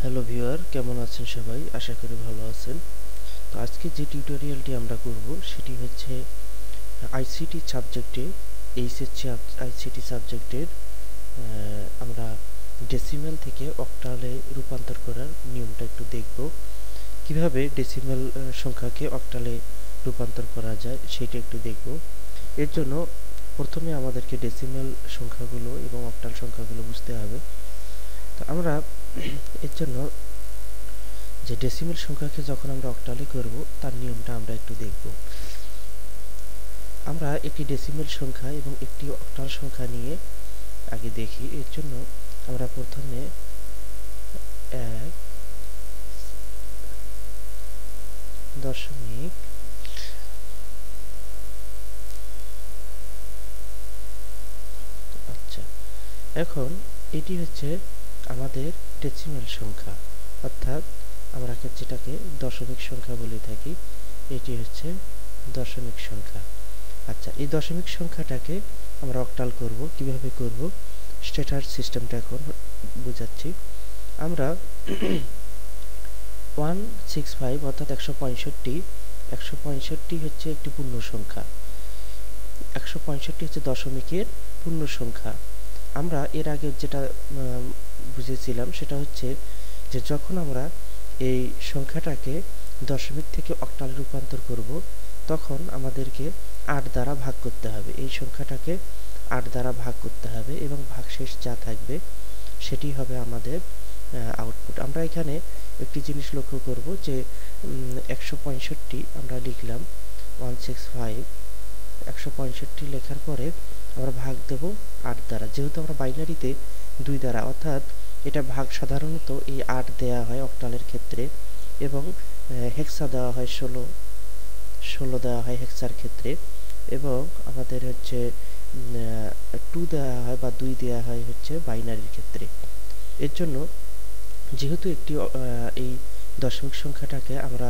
Hello viewer, কেমন আছেন সবাই? আশা করি ভালো আছেন। তো আজকে যে টিউটোরিয়ালটি আমরা করব সেটি হচ্ছে আইসিটি সাবজেক্টে এইচএসসি আইসিটি সাবজেক্টের আমরা ডেসিমেল থেকে অক্টালে রূপান্তর করার নিয়মটা একটু দেখব। কিভাবে ডেসিমেল সংখ্যাকে অক্টালে রূপান্তর করা যায় সেটা একটু দেখব। এর জন্য প্রথমে আমাদেরকে ডেসিমেল সংখ্যাগুলো এবং অক্টাল সংখ্যাগুলো বুঝতে হবে। তো আমরা এর জন্য যে ডেসিমেল সংখ্যাকে যখন আমরা অক্টালে করব তার নিয়মটা আমরা একটু দেখব। আমরা একটি ডেসিমেল সংখ্যা এবং একটি অক্টাল সংখ্যা নিয়ে আগে দেখি। এর জন্য আমরা প্রথমে 1., আচ্ছা, এখন এটি হচ্ছে আমাদের ডেসিমেল সংখ্যা, অর্থাৎ আমরা যেটাকে দশমিক সংখ্যা বলে থাকি, এটি হচ্ছে দশমিক সংখ্যা। আচ্ছা, এই দশমিক সংখ্যাটাকে আমরা অক্টাল করব। কিভাবে করব সেটার সিস্টেমটা এখন বোঝাচ্ছি। আমরা 165 অর্থাৎ 165 হচ্ছে একটি পূর্ণ সংখ্যা। 165 হচ্ছে দশমিকের পূর্ণ সংখ্যা। আমরা এর আগে যেটা বুঝেছিলাম সেটা হচ্ছে যে যখন আমরা এই সংখ্যাটাকে দশমিক থেকে অক্টালে রূপান্তর করব তখন আমাদেরকে 8 দ্বারা ভাগ করতে হবে। এই সংখ্যাটাকে 8 দ্বারা ভাগ করতে হবে এবং ভাগশেষ যা থাকবে সেটি হবে আমাদের আউটপুট। আমরা এখানে একটি জিনিস লক্ষ্য করব যে 165 আমরা লিখলাম 165, 165 লেখার পরে আমরা ভাগ দেব 8 দ্বারা। যেহেতু আমরা বাইনারিতে 2 দ্বারা, অর্থাৎ এটা ভাগ সাধারণত এই 8 দেয়া হয় অক্টালের ক্ষেত্রে এবং হেক্সা দেওয়া হয় 16 দেওয়া হয় হেক্সার ক্ষেত্রে, এবং আমাদের হচ্ছে 2 দেওয়া হয় বা 2 দেওয়া হয় হচ্ছে বাইনারির ক্ষেত্রে। এর জন্য যেহেতু একটি এই দশমিক সংখ্যাটাকে আমরা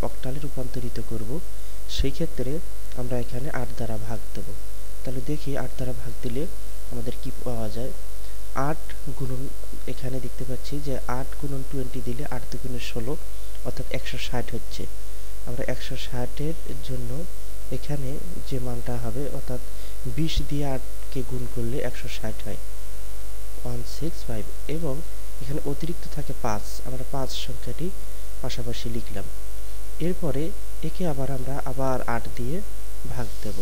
অক্টালে রূপান্তরিত করব, সেই ক্ষেত্রে আমরা এখানে 8 দ্বারা ভাগ দেব। তাহলে দেখি 8 দ্বারা ভাগ দিলে আমাদের কি পাওয়া যায়। 8 গুণন, এখানে দেখতে পাচ্ছি যে 8 গুণন 20 দিলে 8 দুগুণে 16 অর্থাৎ 160 হচ্ছে। আমরা 160-এর জন্য এখানে যে মানটা হবে, অর্থাৎ 20 দিয়ে 8কে গুণ করলে 160 হয়, 165, এবং এখানে অতিরিক্ত থাকে 5। আমরা 5 সংখ্যাটি পাশাপাশি লিখলাম। এরপরে একে আমরা আবার 8 দিয়ে ভাগ দেব।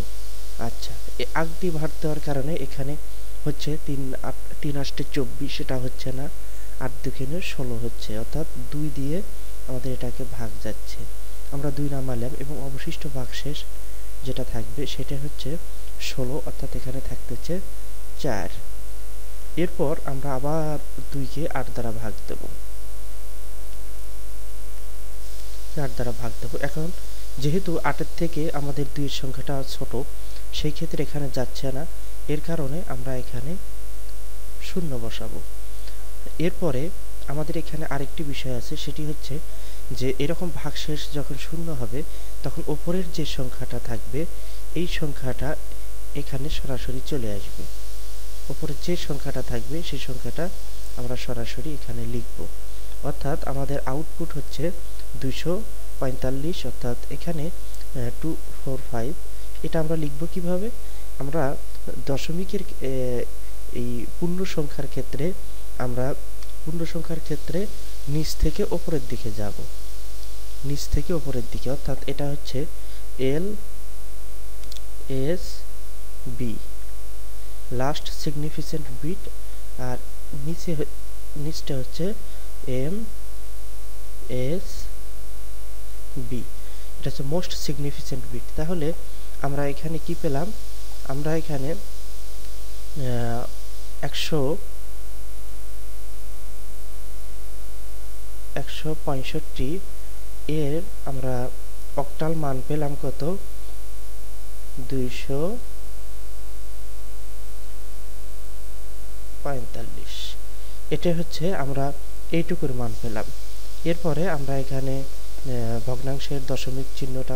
আচ্ছা, 8 দিয়ে ভাগ দেওয়ার কারণে এখানে হচ্ছে 3 8 24, সেটা হচ্ছে না, 8 দুগুণে 16 হচ্ছে, অর্থাৎ 2 দিয়ে আমাদের এটাকে ভাগ যাচ্ছে। আমরা 2 নামালাম এবং অবশিষ্ট ভাগশেষ যেটা থাকবে সেটা হচ্ছে 16, অর্থাৎ এখানে থাকতেছে 4। এরপর আমরা আবার 2কে 8 দ্বারা ভাগ দেব, 8 দ্বারা ভাগ দেব। এখন যেহেতু 8-এর থেকে আমাদের 2 এর সংখ্যাটা ছোট, সেই ক্ষেত্রে এখানে যাচ্ছে না, এর কারণে আমরা এখানে 0 বসাবো। এরপরে আমাদের এখানে আরেকটি বিষয় আছে, সেটি হচ্ছে যে এরকম ভাগশেষ যখন 0 হবে তখন উপরের যে সংখ্যাটা থাকবে এই সংখ্যাটা এখানে সরাসরি চলে আসবে। উপরের যে সংখ্যাটা থাকবে সেই সংখ্যাটা আমরা সরাসরি এখানে লিখব, অর্থাৎ আমাদের আউটপুট হচ্ছে 245, অর্থাৎ এখানে 245। এটা আমরা লিখব কিভাবে? আমরা দশমিকের এই পূর্ণ সংখ্যার ক্ষেত্রে নিচ থেকে উপরের দিকে যাব, নিচ থেকে উপরের দিকে, অর্থাৎ এটা হচ্ছে LSB, লাস্ট সিগনিফিকেন্ট বিট, আর নিচটা হচ্ছে MSB, এটা হচ্ছে মোস্ট সিগনিফিকেন্ট বিট। তাহলে আমরা এখানে কি পেলাম? আমরা এখানে 165 এর আমরা অক্টাল মান পেলাম কত? 245। এটা হচ্ছে আমরা এইটুকুর মান পেলাম। এরপরে আমরা এখানে ভগ্নাংশের দশমিক চিহ্নটা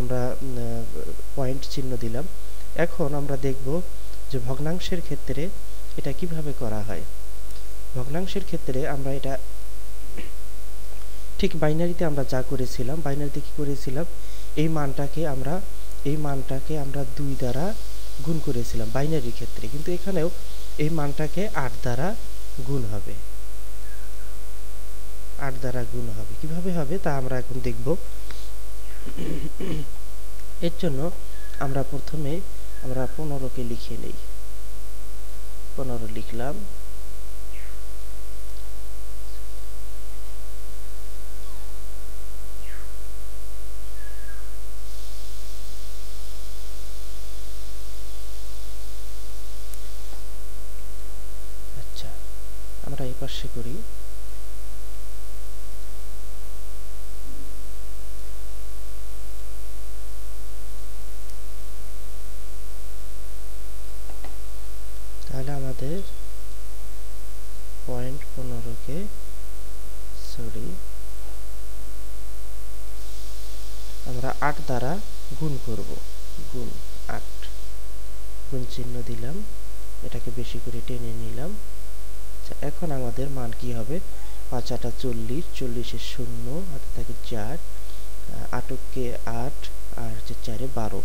আমরা পয়েন্ট চিহ্ন দিলাম। এখন আমরা দেখব যে ভগ্নাংশের ক্ষেত্রে এটা কিভাবে করা হয়। ভগ্নাংশের ক্ষেত্রে আমরা এটা ঠিক বাইনারিতে আমরা যা করেছিলাম, বাইনারিতে কি করেছিলাম, এই মানটাকে আমরা 2 দ্বারা গুণ করেছিলাম বাইনারির ক্ষেত্রে, কিন্তু এখানেও এই মানটাকে 8 দ্বারা গুণ হবে। 8 দ্বারা গুণ হবে। কিভাবে হবে তা আমরা এখন দেখব। এর জন্য আমরা প্রথমে 15কে লিখে নেই। 15 লিখলাম। আচ্ছা, আমরা এই পাশে করি। তাহলে আমাদের পয়েন্ট 15কে আমরা 8 দ্বারা গুণ করব। গুণ 8, গুণ চিহ্ন দিলাম, এটাকে বেশি করে টেনে নিলাম। আচ্ছা, এখন আমাদের মান কি হবে? 5 8 40, 40 0 হাতে থাকে 4, 8 কে 8 আর 4 12,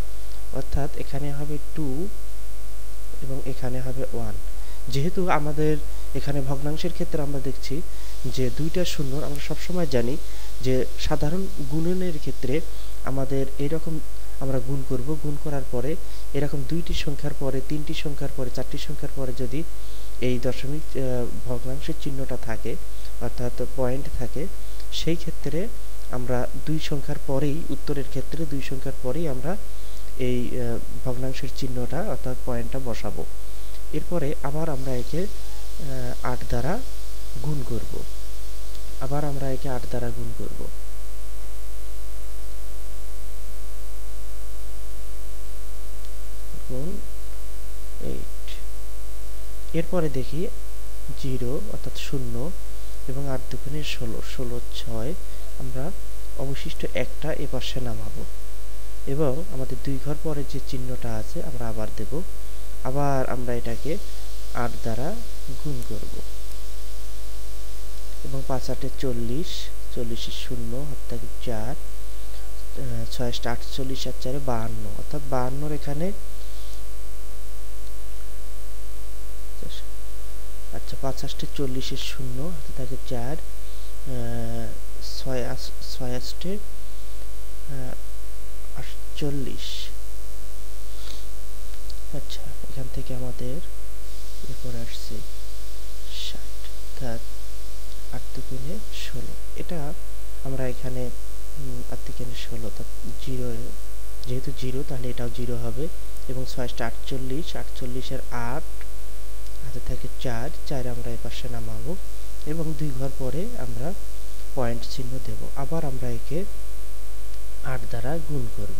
অর্থাৎ এখানে হবে 2 এবং এখানে হবে 1। যেহেতু আমাদের এখানে ভগ্নাংশের ক্ষেত্রে আমরা দেখছি যে 2টা শূন্য, আমরা সবসময় জানি যে সাধারণ গুণনের ক্ষেত্রে আমাদের এরকম আমরা গুণ করব। গুণ করার পরে এরকম 2টি সংখ্যার পরে, 3টি সংখ্যার পরে, 4টি সংখ্যার পরে যদি এই দশমিক ভগ্নাংশের চিহ্নটা থাকে, অর্থাৎ পয়েন্ট থাকে, সেই ক্ষেত্রে আমরা 2 সংখ্যার পরেই, উত্তরের ক্ষেত্রে 2 সংখ্যার পরেই আমরা এই ভগ্নাংশের চিহ্নটা অর্থাৎ পয়েন্টটা বসাবো। এরপরে আবার আমরা একে 8 দ্বারা গুণ করব। আবার আমরা একে 8 দ্বারা গুণ করব। গুণ 8। এরপরে দেখি 0 অর্থাৎ 0 এবং 8 দুগুণে 16, 16 6, আমরা অবশিষ্ট একটা এ পাশে নামাবো এবং আমাদের 2 ঘর পরে যে চিহ্নটা আছে আমরা আবার দেব। আবার আমরা এটাকে 8 দ্বারা গুণ করব এবং 5 8 40, 40 0 হাতে থাকে 4, 6 48 আর 4 52, অর্থাৎ 52 এখানে। আচ্ছা, 5 8 40 0 হাতে থাকে 4, 6 8 48। আচ্ছা, এখান থেকে আমাদের এরপর আসছে 60, অর্থাৎ 8 দুগুণে 16। এটা আমরা এখানে 8 দুগুণে 16 অর্থাৎ 0, যেহেতু 0 তাহলে এটাও 0 হবে এবং 6 48, 48 এর 8 হাতে থাকে 4, 4 আমরা এই পাশে নামাবো এবং 2 ঘর পরে আমরা পয়েন্ট চিহ্ন দেব। আবার আমরা একে 8 দ্বারা গুণ করব।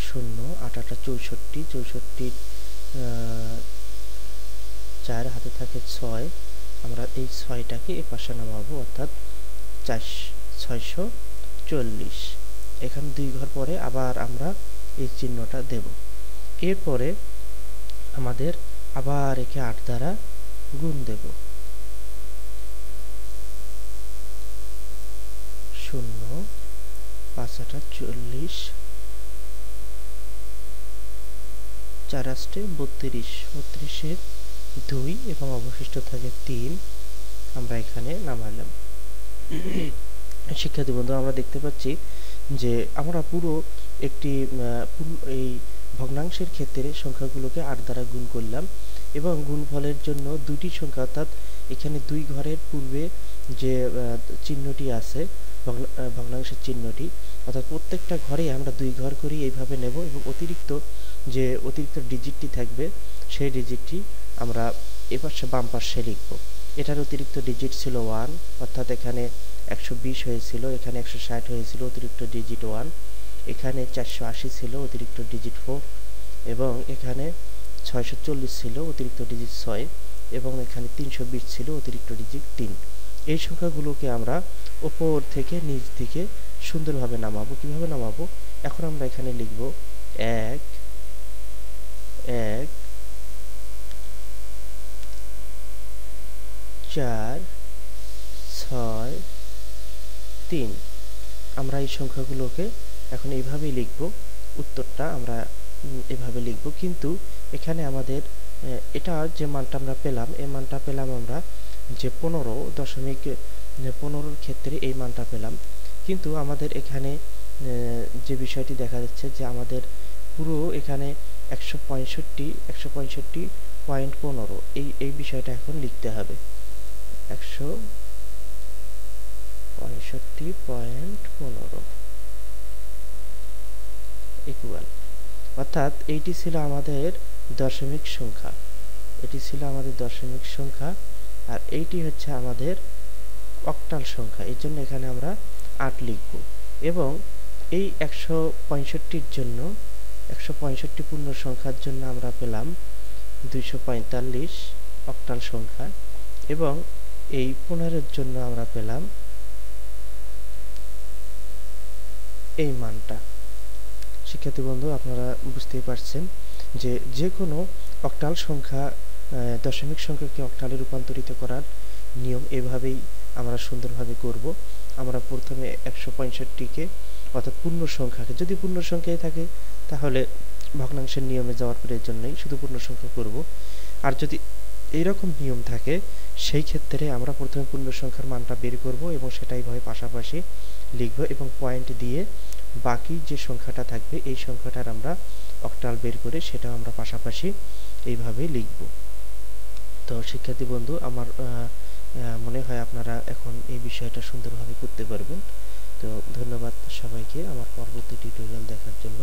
0 8 8 64, 64 4 হাতে থাকে 6, আমরা এই 6টাকে এই পাশে নামাবো অর্থাৎ 640। এখানে 2 ঘর পরে আবার আমরা এই চিহ্নটা দেব। এরপরে আমাদের আবার একে 8 দ্বারা গুণ দেব। 0 5 8 40, 4 8 32, 32 এর 2 এবং অবশিষ্ট থাকে 3, আমরা এখানে নামালাম। শিক্ষার্থী বন্ধু, আমরা দেখতে পাচ্ছি যে আমরা পুরো একটি এই ভগ্নাংশের ক্ষেত্রে সংখ্যাগুলোকে 8 দ্বারা গুণ করলাম এবং গুণফলের জন্য 2টি সংখ্যা, অর্থাৎ এখানে 2 ঘরের পূর্বে যে চিহ্নটি আছে ভগ্নাংশের চিহ্নটি, অর্থাৎ প্রত্যেকটা ঘরে আমরা 2 ঘর করি এইভাবে নেব এবং অতিরিক্ত ডিজিটটি থাকবে সেই ডিজিটটি আমরা এপাশে বাম পাশে লিখব। এটার অতিরিক্ত ডিজিট ছিল 1, অর্থাৎ এখানে 120 হয়েছিল, এখানে 160 হয়েছিল, অতিরিক্ত ডিজিট 1, এখানে 480 ছিল, অতিরিক্ত ডিজিট 4, এবং এখানে 640 ছিল, অতিরিক্ত ডিজিট 6, এবং এখানে 320 ছিল, অতিরিক্ত ডিজিট 3। এই সংখ্যাগুলোকে আমরা উপর থেকে নিচ দিকে সুন্দরভাবে নামাবো। কিভাবে নামাবো? এখন আমরা এখানে লিখব 1 1 এই সংখ্যাগুলোকে এখন এইভাবেই লিখব, উত্তরটা আমরা এভাবে লিখব। কিন্তু এখানে আমাদের এটা যে মানটা আমরা পেলাম, এই মানটা পেলাম আমরা যে 15.15 ক্ষেত্রে এই মানটা পেলাম। কিন্তু আমাদের এখানে যে বিষয়টি দেখা যাচ্ছে যে আমাদের পুরো এখানে 165.15 এই বিষয়টা এখন লিখতে হবে। 165.15 ইকুয়াল, অর্থাৎ এইটি ছিল আমাদের দশমিক সংখ্যা, এটি ছিল আমাদের দশমিক সংখ্যা, আর এইটি হচ্ছে আমাদের অক্টাল সংখ্যা। এই জন্য এখানে আমরা 8 লিখব। এবং এই 165-র জন্য 165 পূর্ণ সংখ্যার জন্য আমরা পেলাম 245 অক্টাল সংখ্যা, এবং এই 15-এর জন্য আমরা পেলাম এই মানটা। শিক্ষার্থী বন্ধু, আপনারা বুঝতেই পারছেন যে যে কোনো অক্টাল সংখ্যা, দশমিক সংখ্যাকে অক্টালে রূপান্তরিত করার নিয়ম এভাবেই আমরা সুন্দরভাবে করব। আমরা প্রথমে 165-কে অর্থাৎ পূর্ণ সংখ্যাকে, যদি পূর্ণ সংখ্যায় থাকে তাহলে ভগ্নাংশের নিয়মে যাওয়ার প্রয়োজন নেই, শুধু পূর্ণ সংখ্যা করব। আর যদি এইরকম নিয়ম থাকে সেই ক্ষেত্রে আমরা প্রথমে পূর্ণ সংখ্যার মানটা বের করব এবং সেটাই ভাবে পাশাপাশি লিখব, এবং পয়েন্ট দিয়ে বাকি যে সংখ্যাটা থাকবে এই সংখ্যাটার আমরা অক্টাল বের করে সেটাও আমরা পাশাপাশি এইভাবে লিখব। তো শিক্ষার্থী বন্ধু, আমার মনে হয় আপনারা এখন এই বিষয়টা সুন্দরভাবে করতে পারবেন। তো ধন্যবাদ সবাইকে আমার পরবর্তী টিউটোরিয়াল দেখার জন্য।